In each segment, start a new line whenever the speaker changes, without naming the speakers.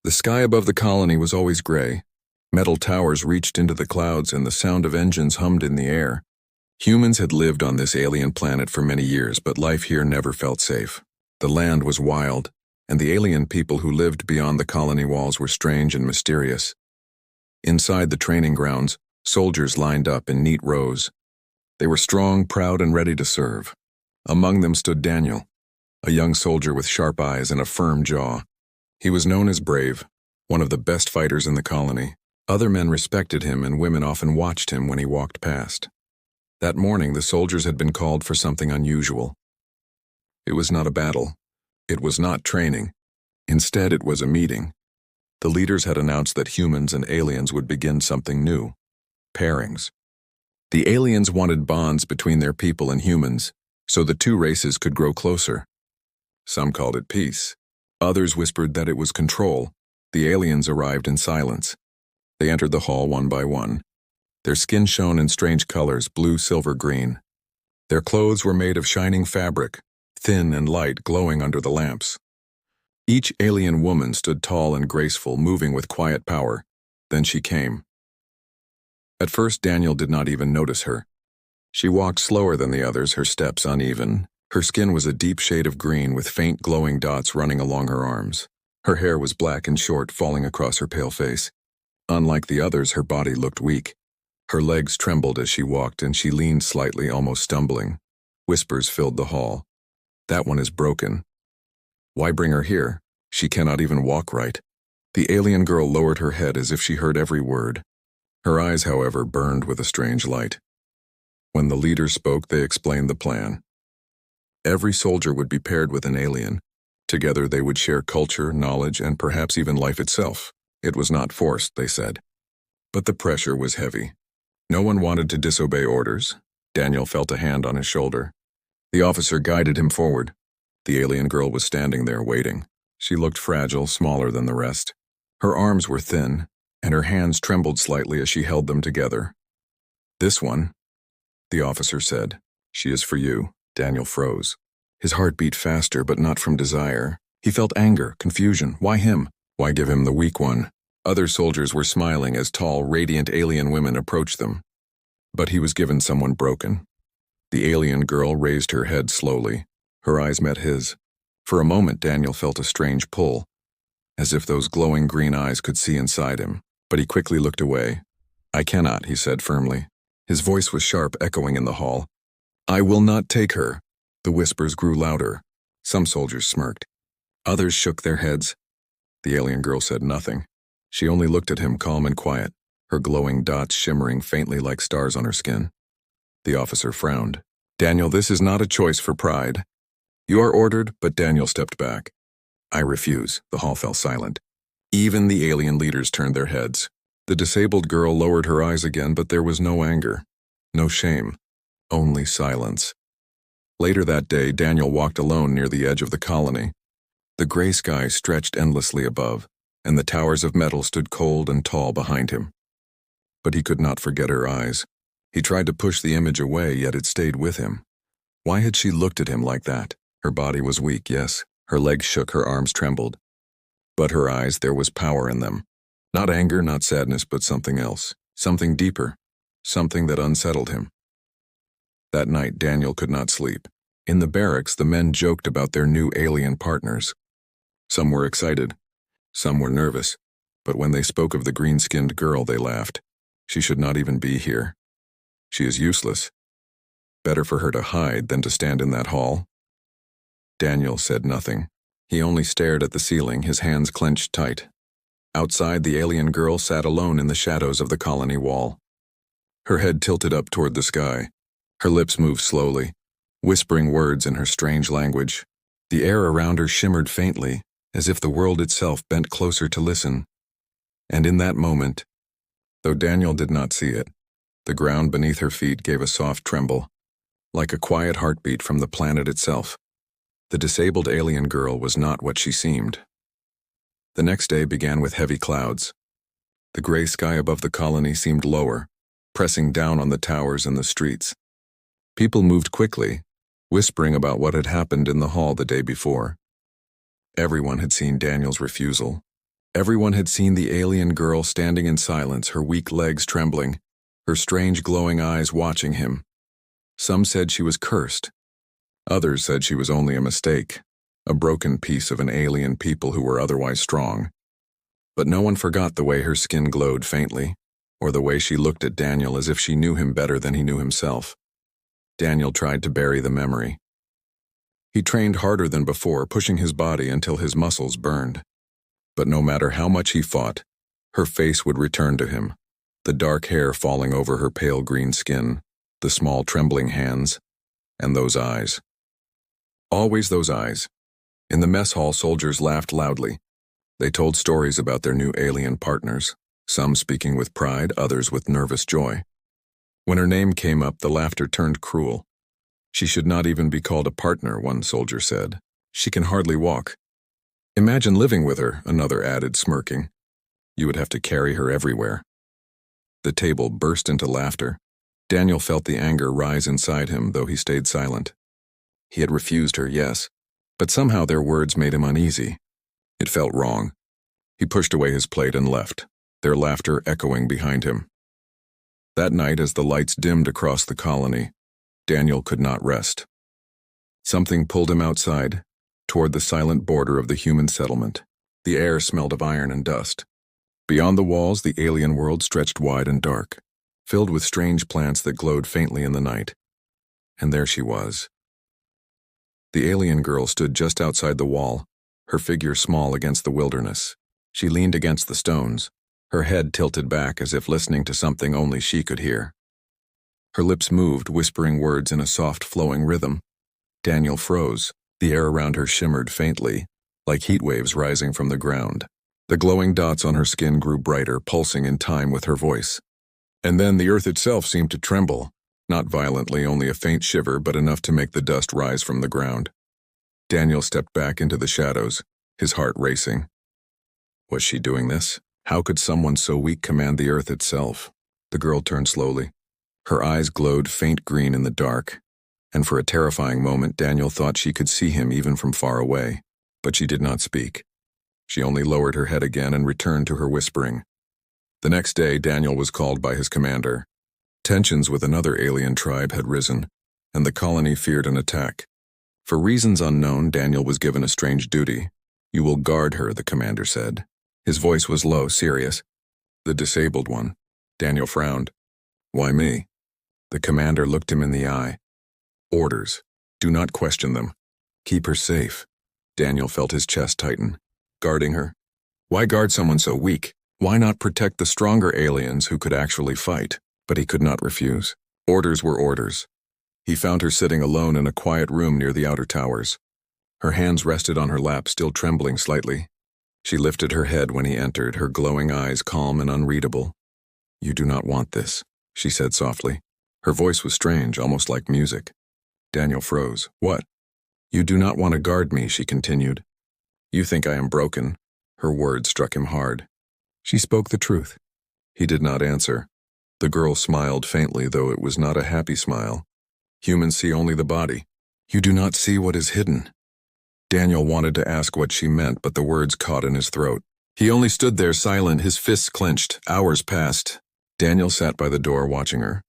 The sky above the colony was always gray. Metal towers reached into the clouds and the sound of engines hummed in the air. Humans had lived on this alien planet for many years, but life here never felt safe. The land was wild, and the alien people who lived beyond the colony walls were strange and mysterious. Inside the training grounds, soldiers lined up in neat rows. They were strong, proud, and ready to serve. Among them stood Daniel, a young soldier with sharp eyes and a firm jaw. He was known as Brave, one of the best fighters in the colony. Other men respected him, and women often watched him when he walked past. That morning, the soldiers had been called for something unusual. It was not a battle. It was not training. Instead, it was a meeting. The leaders had announced that humans and aliens would begin something new: pairings. The aliens wanted bonds between their people and humans, so the two races could grow closer. Some called it peace. Others whispered that it was control. The aliens arrived in silence. They entered the hall one by one. Their skin shone in strange colors, blue, silver, green. Their clothes were made of shining fabric, thin and light, glowing under the lamps. Each alien woman stood tall and graceful, moving with quiet power. Then she came. At first, Daniel did not even notice her. She walked slower than the others, her steps uneven. Her skin was a deep shade of green with faint glowing dots running along her arms. Her hair was black and short, falling across her pale face. Unlike the others, her body looked weak. Her legs trembled as she walked, and she leaned slightly, almost stumbling. Whispers filled the hall. "That one is broken. Why bring her here? She cannot even walk right." The alien girl lowered her head as if she heard every word. Her eyes, however, burned with a strange light. When the leaders spoke, they explained the plan. Every soldier would be paired with an alien. Together they would share culture, knowledge, and perhaps even life itself. It was not forced, they said. But the pressure was heavy. No one wanted to disobey orders. Daniel felt a hand on his shoulder. The officer guided him forward. The alien girl was standing there, waiting. She looked fragile, smaller than the rest. Her arms were thin, and her hands trembled slightly as she held them together. "This one," the officer said. "She is for you." Daniel froze. His heart beat faster, but not from desire. He felt anger, confusion. Why him? Why give him the weak one? Other soldiers were smiling as tall, radiant alien women approached them. But he was given someone broken. The alien girl raised her head slowly. Her eyes met his. For a moment, Daniel felt a strange pull, as if those glowing green eyes could see inside him. But he quickly looked away. "I cannot," he said firmly. His voice was sharp, echoing in the hall. "I will not take her." The whispers grew louder. Some soldiers smirked. Others shook their heads. The alien girl said nothing. She only looked at him, calm and quiet, her glowing dots shimmering faintly like stars on her skin. The officer frowned. "Daniel, this is not a choice for pride. You are ordered," but Daniel stepped back. "I refuse." The hall fell silent. Even the alien leaders turned their heads. The disabled girl lowered her eyes again, but there was no anger, no shame, only silence. Later that day, Daniel walked alone near the edge of the colony. The gray sky stretched endlessly above, and the towers of metal stood cold and tall behind him. But he could not forget her eyes. He tried to push the image away, yet it stayed with him. Why had she looked at him like that? Her body was weak, yes. Her legs shook, her arms trembled. But her eyes, there was power in them. Not anger, not sadness, but something else. Something deeper. Something that unsettled him. That night, Daniel could not sleep. In the barracks, the men joked about their new alien partners. Some were excited. Some were nervous. But when they spoke of the green-skinned girl, they laughed. She should not even be here. She is useless. Better for her to hide than to stand in that hall. Daniel said nothing. He only stared at the ceiling, his hands clenched tight. Outside, the alien girl sat alone in the shadows of the colony wall. Her head tilted up toward the sky. Her lips moved slowly, whispering words in her strange language. The air around her shimmered faintly, as if the world itself bent closer to listen. And in that moment, though Daniel did not see it, the ground beneath her feet gave a soft tremble, like a quiet heartbeat from the planet itself. The disabled alien girl was not what she seemed. The next day began with heavy clouds. The gray sky above the colony seemed lower, pressing down on the towers and the streets. People moved quickly, whispering about what had happened in the hall the day before. Everyone had seen Daniel's refusal. Everyone had seen the alien girl standing in silence, her weak legs trembling, her strange glowing eyes watching him. Some said she was cursed. Others said she was only a mistake, a broken piece of an alien people who were otherwise strong. But no one forgot the way her skin glowed faintly, or the way she looked at Daniel as if she knew him better than he knew himself. Daniel tried to bury the memory. He trained harder than before, pushing his body until his muscles burned. But no matter how much he fought, her face would return to him, the dark hair falling over her pale green skin, the small trembling hands, and those eyes. Always those eyes. In the mess hall, soldiers laughed loudly. They told stories about their new alien partners, some speaking with pride, others with nervous joy. When her name came up, the laughter turned cruel. She should not even be called a partner, one soldier said. She can hardly walk. Imagine living with her, another added, smirking. You would have to carry her everywhere. The table burst into laughter. Daniel felt the anger rise inside him, though he stayed silent. He had refused her, yes, but somehow their words made him uneasy. It felt wrong. He pushed away his plate and left, their laughter echoing behind him. That night, as the lights dimmed across the colony, Daniel could not rest. Something pulled him outside, toward the silent border of the human settlement. The air smelled of iron and dust. Beyond the walls, the alien world stretched wide and dark, filled with strange plants that glowed faintly in the night. And there she was. The alien girl stood just outside the wall, her figure small against the wilderness. She leaned against the stones, her head tilted back as if listening to something only she could hear. Her lips moved, whispering words in a soft, flowing rhythm. Daniel froze. The air around her shimmered faintly, like heat waves rising from the ground. The glowing dots on her skin grew brighter, pulsing in time with her voice. And then the earth itself seemed to tremble, not violently, only a faint shiver, but enough to make the dust rise from the ground. Daniel stepped back into the shadows, his heart racing. Was she doing this? How could someone so weak command the earth itself? The girl turned slowly. Her eyes glowed faint green in the dark, and for a terrifying moment Daniel thought she could see him even from far away. But she did not speak. She only lowered her head again and returned to her whispering. The next day, Daniel was called by his commander. Tensions with another alien tribe had risen, and the colony feared an attack. For reasons unknown, Daniel was given a strange duty. You will guard her, the commander said. His voice was low, serious. The disabled one. Daniel frowned. Why me? The commander looked him in the eye. Orders. Do not question them. Keep her safe. Daniel felt his chest tighten. Guarding her? Why guard someone so weak? Why not protect the stronger aliens who could actually fight? But he could not refuse. Orders were orders. He found her sitting alone in a quiet room near the outer towers. Her hands rested on her lap, still trembling slightly. She lifted her head when he entered, her glowing eyes calm and unreadable. You do not want this, she said softly. Her voice was strange, almost like music. Daniel froze. What? You do not want to guard me, she continued. You think I am broken. Her words struck him hard. She spoke the truth. He did not answer. The girl smiled faintly, though it was not a happy smile. Humans see only the body. You do not see what is hidden. Daniel wanted to ask what she meant, but the words caught in his throat. He only stood there silent, his fists clenched. Hours passed. Daniel sat by the door watching her.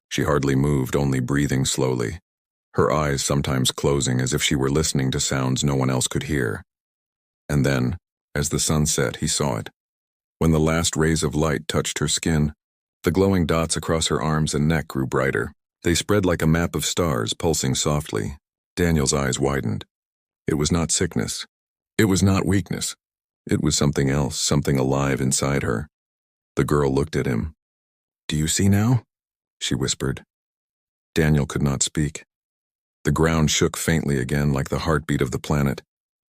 She hardly moved, only breathing slowly. Her eyes sometimes closing as if she were listening to sounds no one else could hear. And then, as the sun set, he saw it. When the last rays of light touched her skin, the glowing dots across her arms and neck grew brighter. They spread like a map of stars, pulsing softly. Daniel's eyes widened. It was not sickness. It was not weakness. It was something else, something alive inside her. The girl looked at him. Do you see now? She whispered. Daniel could not speak. The ground shook faintly again like the heartbeat of the planet,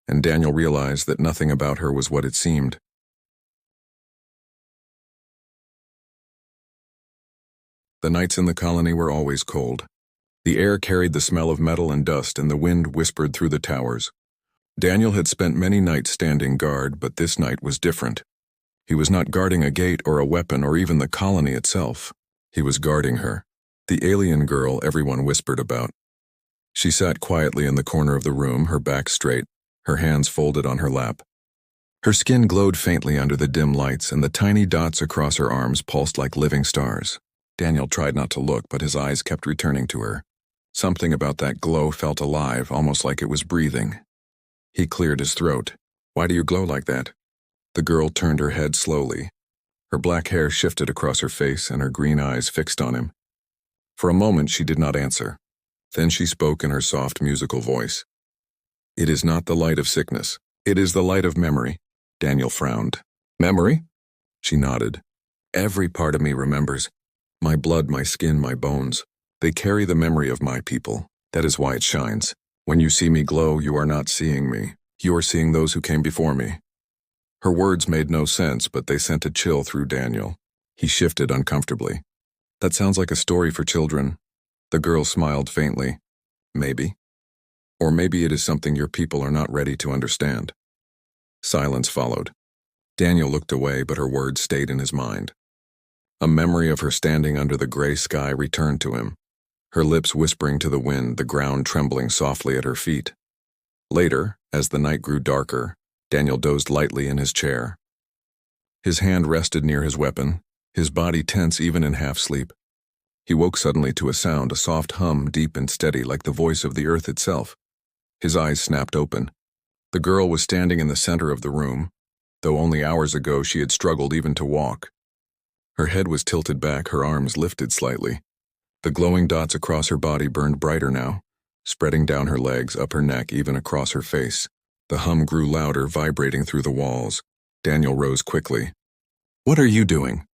and Daniel realized that nothing about her was what it seemed. The nights in the colony were always cold. The air carried the smell of metal and dust, and the wind whispered through the towers. Daniel had spent many nights standing guard, but this night was different. He was not guarding a gate or a weapon or even the colony itself. He was guarding her, the alien girl everyone whispered about. She sat quietly in the corner of the room, her back straight, her hands folded on her lap. Her skin glowed faintly under the dim lights, and the tiny dots across her arms pulsed like living stars. Daniel tried not to look, but his eyes kept returning to her. Something about that glow felt alive, almost like it was breathing. He cleared his throat. "Why do you glow like that?" The girl turned her head slowly. Her black hair shifted across her face, and her green eyes fixed on him. For a moment she did not answer. Then she spoke in her soft musical voice. "It is not the light of sickness. It is the light of memory." Daniel frowned. "Memory?" She nodded. "Every part of me remembers. My blood, my skin, my bones. They carry the memory of my people. That is why it shines. When you see me glow, you are not seeing me. You are seeing those who came before me." Her words made no sense, but they sent a chill through Daniel. He shifted uncomfortably. "That sounds like a story for children." The girl smiled faintly. "Maybe. Or maybe it is something your people are not ready to understand." Silence followed. Daniel looked away, but her words stayed in his mind. A memory of her standing under the gray sky returned to him, her lips whispering to the wind, the ground trembling softly at her feet. Later, as the night grew darker, Daniel dozed lightly in his chair. His hand rested near his weapon, his body tense even in half-sleep. He woke suddenly to a sound, a soft hum, deep and steady, like the voice of the earth itself. His eyes snapped open. The girl was standing in the center of the room, though only hours ago she had struggled even to walk. Her head was tilted back, her arms lifted slightly. The glowing dots across her body burned brighter now, spreading down her legs, up her neck, even across her face. The hum grew louder, vibrating through the walls. Daniel rose quickly. "What are you doing?"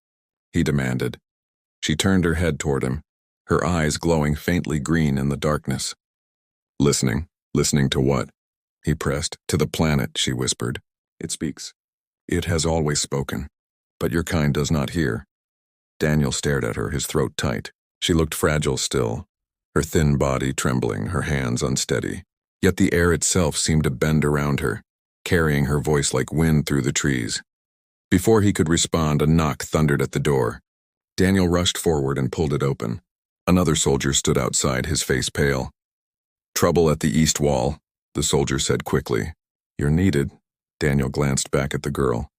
he demanded. She turned her head toward him, her eyes glowing faintly green in the darkness. "Listening. Listening to what?" He pressed. "To the planet," she whispered. "It speaks. It has always spoken. But your kind does not hear." Daniel stared at her, his throat tight. She looked fragile still, her thin body trembling, her hands unsteady. Yet the air itself seemed to bend around her, carrying her voice like wind through the trees. Before he could respond, a knock thundered at the door. Daniel rushed forward and pulled it open. Another soldier stood outside, his face pale. "Trouble at the east wall," the soldier said quickly. "You're needed." Daniel glanced back at the girl.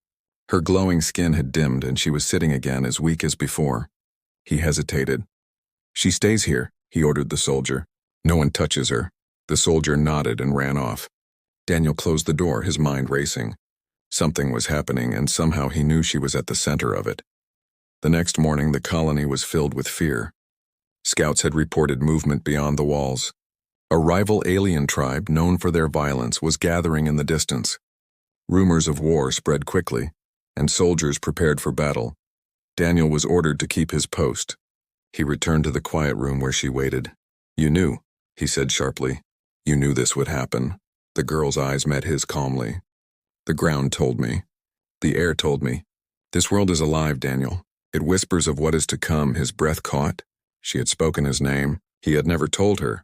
Her glowing skin had dimmed, and she was sitting again as weak as before. He hesitated. "She stays here," he ordered the soldier. "No one touches her." The soldier nodded and ran off. Daniel closed the door, his mind racing. Something was happening, and somehow he knew she was at the center of it. The next morning, the colony was filled with fear. Scouts had reported movement beyond the walls. A rival alien tribe, known for their violence, was gathering in the distance. Rumors of war spread quickly, and soldiers prepared for battle. Daniel was ordered to keep his post. He returned to the quiet room where she waited. "You knew," he said sharply. "You knew this would happen." The girl's eyes met his calmly. "The ground told me. The air told me. This world is alive, Daniel. It whispers of what is to come." His breath caught. She had spoken his name. He had never told her.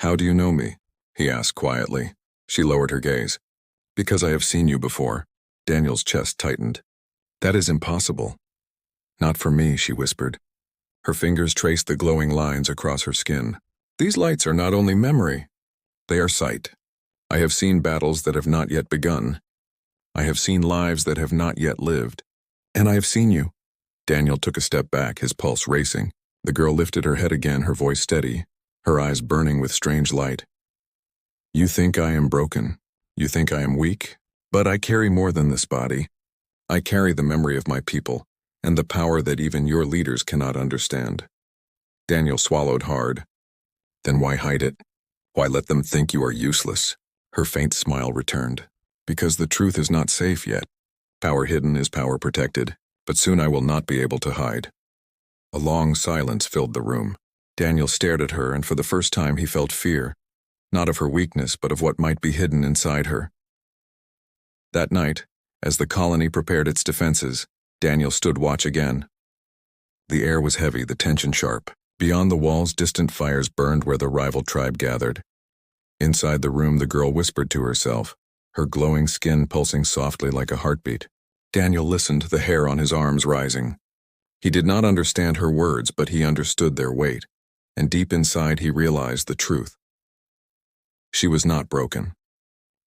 "How do you know me?" he asked quietly. She lowered her gaze. "Because I have seen you before." Daniel's chest tightened. "That is impossible." "Not for me," she whispered. Her fingers traced the glowing lines across her skin. "These lights are not only memory. They are sight. I have seen battles that have not yet begun. I have seen lives that have not yet lived. And I have seen you." Daniel took a step back, his pulse racing. The girl lifted her head again, her voice steady, her eyes burning with strange light. "You think I am broken. You think I am weak. But I carry more than this body. I carry the memory of my people, and the power that even your leaders cannot understand." Daniel swallowed hard. "Then why hide it? Why let them think you are useless?" Her faint smile returned. "Because the truth is not safe yet. Power hidden is power protected, but soon I will not be able to hide." A long silence filled the room. Daniel stared at her, and for the first time he felt fear, not of her weakness, but of what might be hidden inside her. That night, as the colony prepared its defenses, Daniel stood watch again. The air was heavy, the tension sharp. Beyond the walls, distant fires burned where the rival tribe gathered. Inside the room, the girl whispered to herself, her glowing skin pulsing softly like a heartbeat. Daniel listened, the hair on his arms rising. He did not understand her words, but he understood their weight, and deep inside he realized the truth. She was not broken.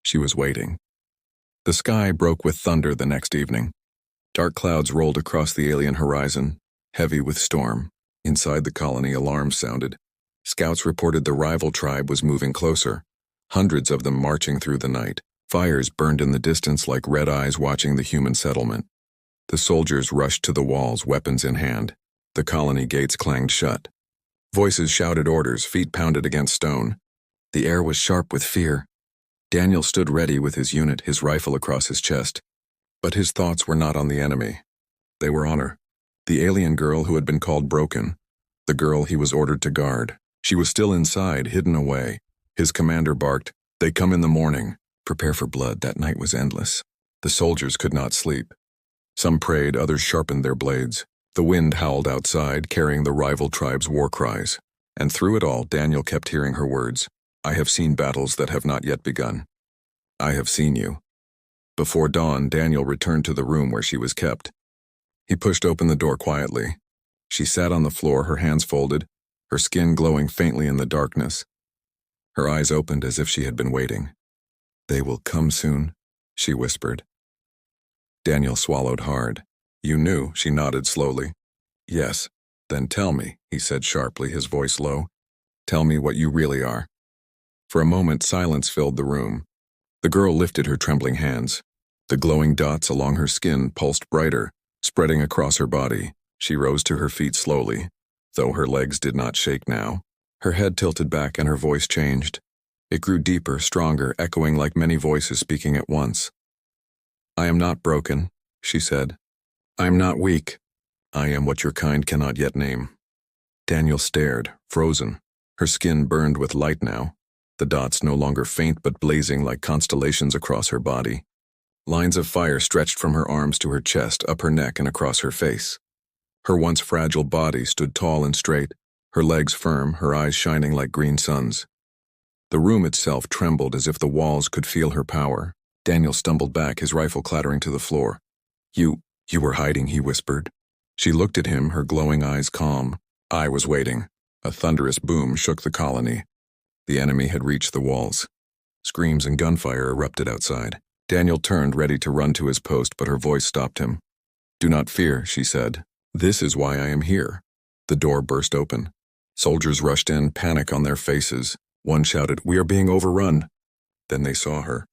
She was waiting. The sky broke with thunder the next evening. Dark clouds rolled across the alien horizon, heavy with storm. Inside the colony, alarms sounded. Scouts reported the rival tribe was moving closer, hundreds of them marching through the night. Fires burned in the distance like red eyes watching the human settlement. The soldiers rushed to the walls, weapons in hand. The colony gates clanged shut. Voices shouted orders, feet pounded against stone. The air was sharp with fear. Daniel stood ready with his unit, his rifle across his chest. But his thoughts were not on the enemy. They were on her. The alien girl who had been called broken. The girl he was ordered to guard. She was still inside, hidden away. His commander barked, "They come in the morning. Prepare for blood." That night was endless. The soldiers could not sleep. Some prayed, others sharpened their blades. The wind howled outside, carrying the rival tribe's war cries. And through it all, Daniel kept hearing her words. "I have seen battles that have not yet begun. I have seen you." Before dawn, Daniel returned to the room where she was kept. He pushed open the door quietly. She sat on the floor, her hands folded, her skin glowing faintly in the darkness. Her eyes opened as if she had been waiting. "They will come soon," she whispered. Daniel swallowed hard. "You knew?" She nodded slowly. "Yes." "Then tell me," he said sharply, his voice low. "Tell me what you really are." For a moment, silence filled the room. The girl lifted her trembling hands. The glowing dots along her skin pulsed brighter, spreading across her body. She rose to her feet slowly, though her legs did not shake now. Her head tilted back and her voice changed. It grew deeper, stronger, echoing like many voices speaking at once. "I am not broken," she said. "I am not weak. I am what your kind cannot yet name." Daniel stared, frozen. Her skin burned with light now, the dots no longer faint but blazing like constellations across her body. Lines of fire stretched from her arms to her chest, up her neck and across her face. Her once fragile body stood tall and straight, her legs firm, her eyes shining like green suns. The room itself trembled as if the walls could feel her power. Daniel stumbled back, his rifle clattering to the floor. You were hiding," he whispered. She looked at him, her glowing eyes calm. "I was waiting." A thunderous boom shook the colony. The enemy had reached the walls. Screams and gunfire erupted outside. Daniel turned, ready to run to his post, but her voice stopped him. "Do not fear," she said. "This is why I am here." The door burst open. Soldiers rushed in, panic on their faces. One shouted, "We are being overrun." Then they saw her.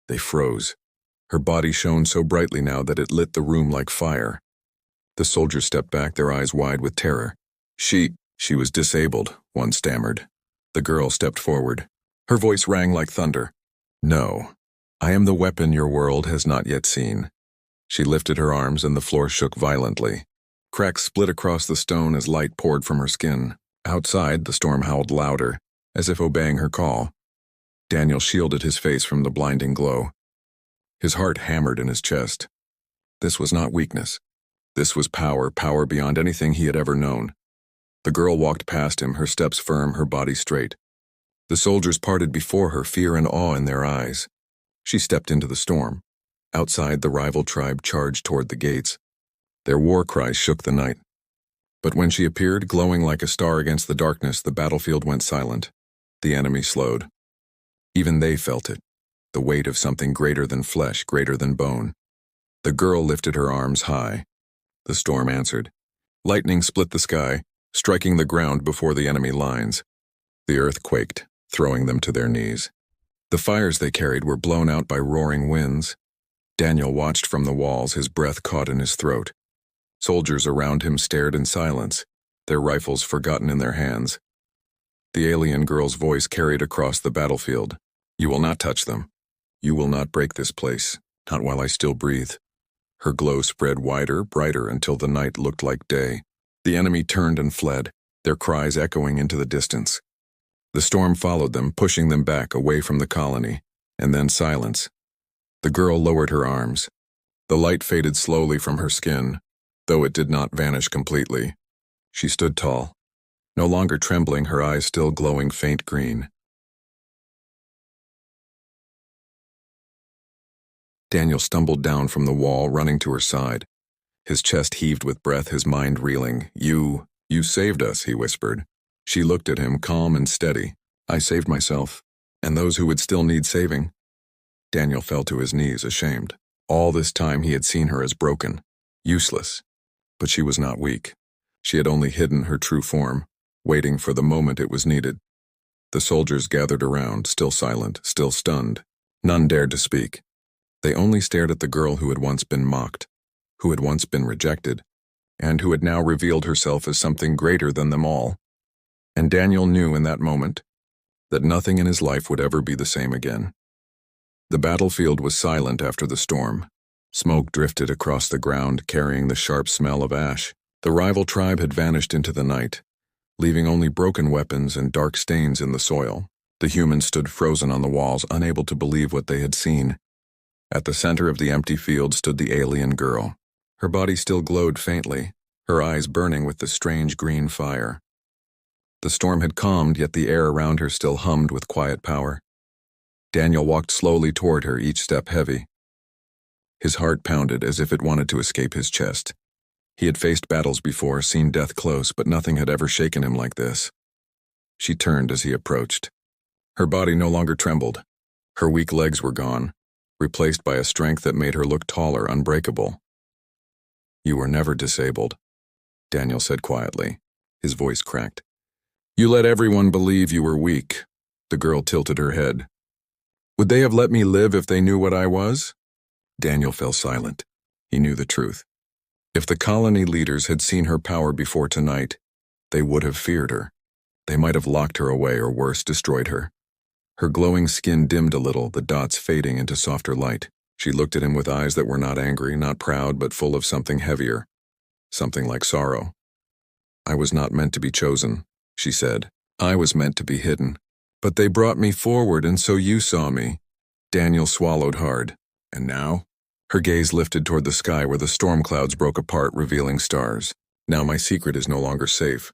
They froze. Her body shone so brightly now that it lit the room like fire. The soldiers stepped back, their eyes wide with terror. She was disabled," one stammered. The girl stepped forward. Her voice rang like thunder. "No, I am the weapon your world has not yet seen." She lifted her arms and the floor shook violently. Cracks split across the stone as light poured from her skin. Outside, the storm howled louder, as if obeying her call. Daniel shielded his face from the blinding glow. His heart hammered in his chest. This was not weakness. This was power, power beyond anything he had ever known. The girl walked past him, her steps firm, her body straight. The soldiers parted before her, fear and awe in their eyes. She stepped into the storm. Outside, the rival tribe charged toward the gates. Their war cries shook the night. But when she appeared, glowing like a star against the darkness, the battlefield went silent. The enemy slowed. Even they felt it, the weight of something greater than flesh, greater than bone. The girl lifted her arms high. The storm answered. Lightning split the sky, striking the ground before the enemy lines. The earth quaked, throwing them to their knees. The fires they carried were blown out by roaring winds. Daniel watched from the walls, his breath caught in his throat. Soldiers around him stared in silence, their rifles forgotten in their hands. The alien girl's voice carried across the battlefield. "You will not touch them. You will not break this place, not while I still breathe." Her glow spread wider, brighter, until the night looked like day. The enemy turned and fled, their cries echoing into the distance. The storm followed them, pushing them back away from the colony, and then silence. The girl lowered her arms. The light faded slowly from her skin, though it did not vanish completely. She stood tall, no longer trembling, her eyes still glowing faint green. Daniel stumbled down from the wall, running to her side. His chest heaved with breath, his mind reeling. You saved us," he whispered. She looked at him, calm and steady. "I saved myself, and those who would still need saving." Daniel fell to his knees, ashamed. All this time he had seen her as broken, useless. But she was not weak. She had only hidden her true form, waiting for the moment it was needed. The soldiers gathered around, still silent, still stunned. None dared to speak. They only stared at the girl who had once been mocked, who had once been rejected, and who had now revealed herself as something greater than them all. And Daniel knew in that moment that nothing in his life would ever be the same again. The battlefield was silent after the storm. Smoke drifted across the ground, carrying the sharp smell of ash. The rival tribe had vanished into the night, leaving only broken weapons and dark stains in the soil. The humans stood frozen on the walls, unable to believe what they had seen. At the center of the empty field stood the alien girl. Her body still glowed faintly, her eyes burning with the strange green fire. The storm had calmed, yet the air around her still hummed with quiet power. Daniel walked slowly toward her, each step heavy. His heart pounded as if it wanted to escape his chest. He had faced battles before, seen death close, but nothing had ever shaken him like this. She turned as he approached. Her body no longer trembled. Her weak legs were gone, replaced by a strength that made her look taller, unbreakable. "You were never disabled," Daniel said quietly. His voice cracked. "You let everyone believe you were weak." The girl tilted her head. "Would they have let me live if they knew what I was?" Daniel fell silent. He knew the truth. If the colony leaders had seen her power before tonight, they would have feared her. They might have locked her away or worse, destroyed her. Her glowing skin dimmed a little, the dots fading into softer light. She looked at him with eyes that were not angry, not proud, but full of something heavier, something like sorrow. "I was not meant to be chosen," she said. "I was meant to be hidden. But they brought me forward, and so you saw me." Daniel swallowed hard. "And now?" Her gaze lifted toward the sky where the storm clouds broke apart, revealing stars. "Now my secret is no longer safe.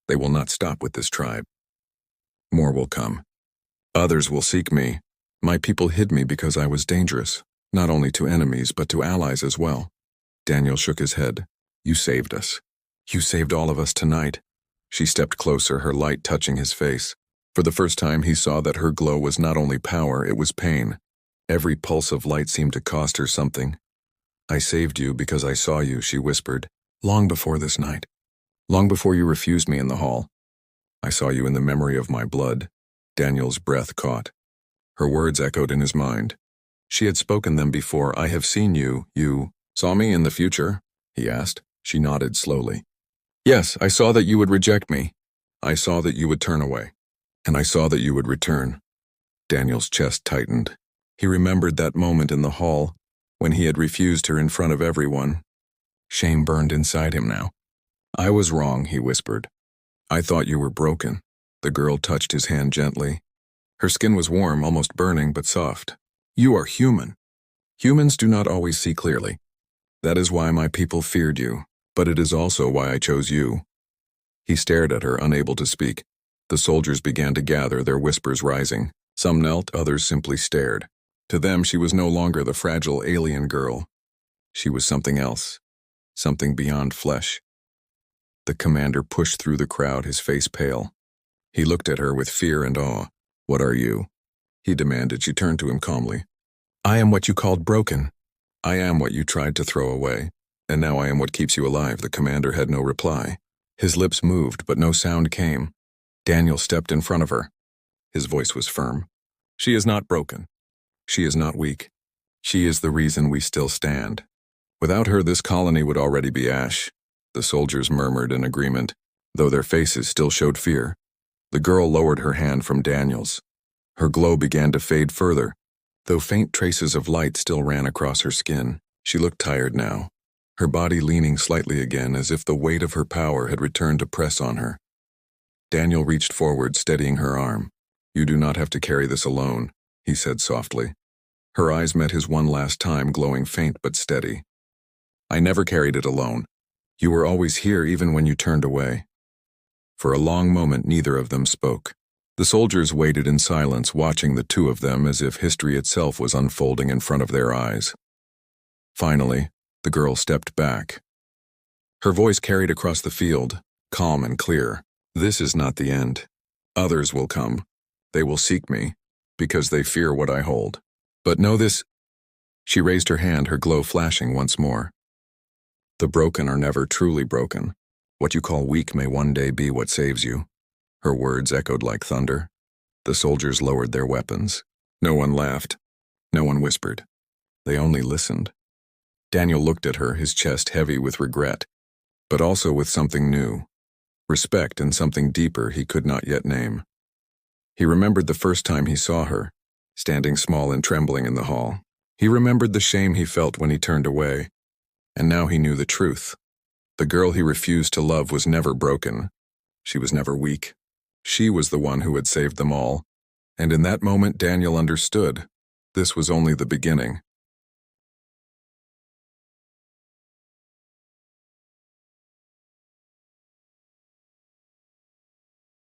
They will not stop with this tribe. More will come. Others will seek me. My people hid me because I was dangerous, not only to enemies but to allies as well." Daniel shook his head. "You saved us. You saved all of us tonight." She stepped closer, her light touching his face. For the first time he saw that her glow was not only power, it was pain. Every pulse of light seemed to cost her something. "I saved you because I saw you," she whispered. "Long before this night. Long before you refused me in the hall. I saw you in the memory of my blood." Daniel's breath caught. Her words echoed in his mind. She had spoken them before. "I have seen you. You saw me in the future?" he asked. She nodded slowly. "Yes, I saw that you would reject me. I saw that you would turn away. And I saw that you would return." Daniel's chest tightened. He remembered that moment in the hall, when he had refused her in front of everyone. Shame burned inside him now. "I was wrong," he whispered. "I thought you were broken." The girl touched his hand gently. Her skin was warm, almost burning, but soft. "You are human. Humans do not always see clearly. That is why my people feared you, but it is also why I chose you." He stared at her, unable to speak. The soldiers began to gather, their whispers rising. Some knelt, others simply stared. To them, she was no longer the fragile alien girl. She was something else, something beyond flesh. The commander pushed through the crowd, his face pale. He looked at her with fear and awe. "What are you?" he demanded. She turned to him calmly. "I am what you called broken. I am what you tried to throw away. And now I am what keeps you alive." The commander had no reply. His lips moved, but no sound came. Daniel stepped in front of her. His voice was firm. "She is not broken. She is not weak. She is the reason we still stand. Without her, this colony would already be ash." The soldiers murmured in agreement, though their faces still showed fear. The girl lowered her hand from Daniel's. Her glow began to fade further, though faint traces of light still ran across her skin. She looked tired now, her body leaning slightly again as if the weight of her power had returned to press on her. Daniel reached forward, steadying her arm. "You do not have to carry this alone," he said softly. Her eyes met his one last time, glowing faint but steady. "I never carried it alone. You were always here even when you turned away." For a long moment, neither of them spoke. The soldiers waited in silence, watching the two of them as if history itself was unfolding in front of their eyes. Finally, the girl stepped back. Her voice carried across the field, calm and clear. "This is not the end. Others will come. They will seek me, because they fear what I hold. But know this. She raised her hand, her glow flashing once more. The broken are never truly broken. What you call weak may one day be what saves you. Her words echoed like thunder. The soldiers lowered their weapons. No one laughed. No one whispered. They only listened. Daniel looked at her, his chest heavy with regret, but also with something new. Respect and something deeper he could not yet name. He remembered the first time he saw her, standing small and trembling in the hall. He remembered the shame he felt when he turned away. And now he knew the truth. The girl he refused to love was never broken. She was never weak. She was the one who had saved them all. And in that moment, Daniel understood. This was only the beginning.